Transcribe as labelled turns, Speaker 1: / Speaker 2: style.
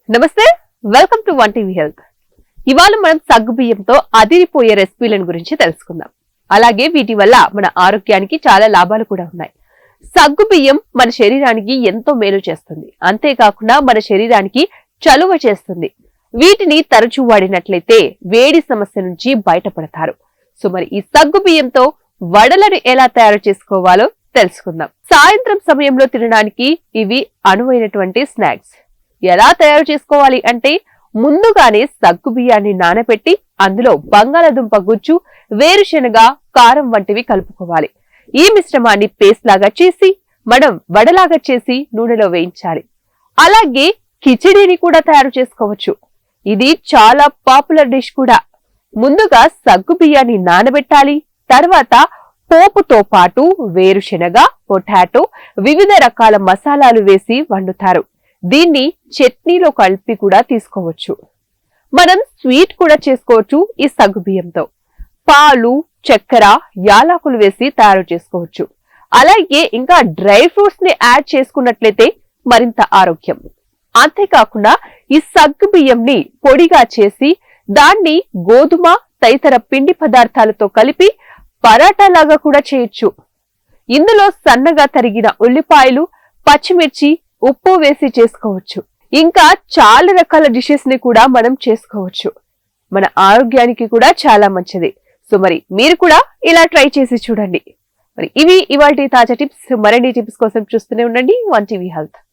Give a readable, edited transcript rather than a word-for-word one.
Speaker 1: నమస్తే, welcome to one TV health. ఇవాళ మనం సగ్గు బియ్యంతో అదిరిపోయే రెసిపీలను గురించి తెలుసుకుందాం. అలాగే వీటి వల్ల మన ఆరోగ్యానికి చాలా లాభాలు కూడా ఉన్నాయి. సగ్గు బియ్యం మన శరీరానికి ఎంతో మేలు చేస్తుంది. అంతేకాకుండా మన శరీరానికి చలువ చేస్తుంది. వీటిని తరచూ వాడినట్లయితే వేడి సమస్య నుంచి బయటపడతారు. సో మరి ఈ సగ్గు బియ్యంతో వడలను ఎలా తయారు చేసుకోవాలో తెలుసుకుందాం. సాయంత్రం సమయంలో తినడానికి ఇవి అనువైనటువంటి స్నాక్స్. ఎలా తయారు చేసుకోవాలి అంటే ముందుగానే సగ్గు బియ్యాన్ని నానబెట్టి అందులో బంగాళదుంప గుజ్జు, వేరుశెనగ, కారం వంటివి కలుపుకోవాలి. ఈ మిశ్రమాన్ని పేస్ట్ లాగా చేసి మనం వడలాగా చేసి నూనెలో వేయించాలి. అలాగే కిచిడీని కూడా తయారు చేసుకోవచ్చు. ఇది చాలా పాపులర్ డిష్ కూడా. ముందుగా సగ్గు బియ్యాన్ని నానబెట్టాలి. తర్వాత పోపుతో పాటు వేరుశెనగ, పొటాటో, వివిధ రకాల మసాలాలు వేసి వండుతారు. దీన్ని చట్నీలో కలిపి కూడా తీసుకోవచ్చు. మనం స్వీట్ కూడా చేసుకోవచ్చు. ఈ సగ్గు బియ్యంతో పాలు, చక్కెర, యాలకులు వేసి తయారు చేసుకోవచ్చు. అలాగే ఇంకా డ్రై ఫ్రూట్స్ ని యాడ్ చేసుకున్నట్లయితే మరింత ఆరోగ్యం. అంతేకాకుండా ఈ సగ్గు బియ్యంని పొడిగా చేసి దాన్ని గోధుమ తదితర పిండి పదార్థాలతో కలిపి పరాటా లాగా కూడా చేయొచ్చు. ఇందులో సన్నగా తరిగిన ఉల్లిపాయలు, పచ్చిమిర్చి, ఉప్పు వేసి చేసుకోవచ్చు. ఇంకా చాలా రకాల డిషెస్ ని కూడా మనం చేసుకోవచ్చు. మన ఆరోగ్యానికి కూడా చాలా మంచిది. సో మరి మీరు కూడా ఇలా ట్రై చేసి చూడండి. మరి ఇవి ఇవాల్టి తాజా టిప్స్. మరిన్ని టిప్స్ కోసం చూస్తూనే ఉండండి వన్ టీవీ హెల్త్.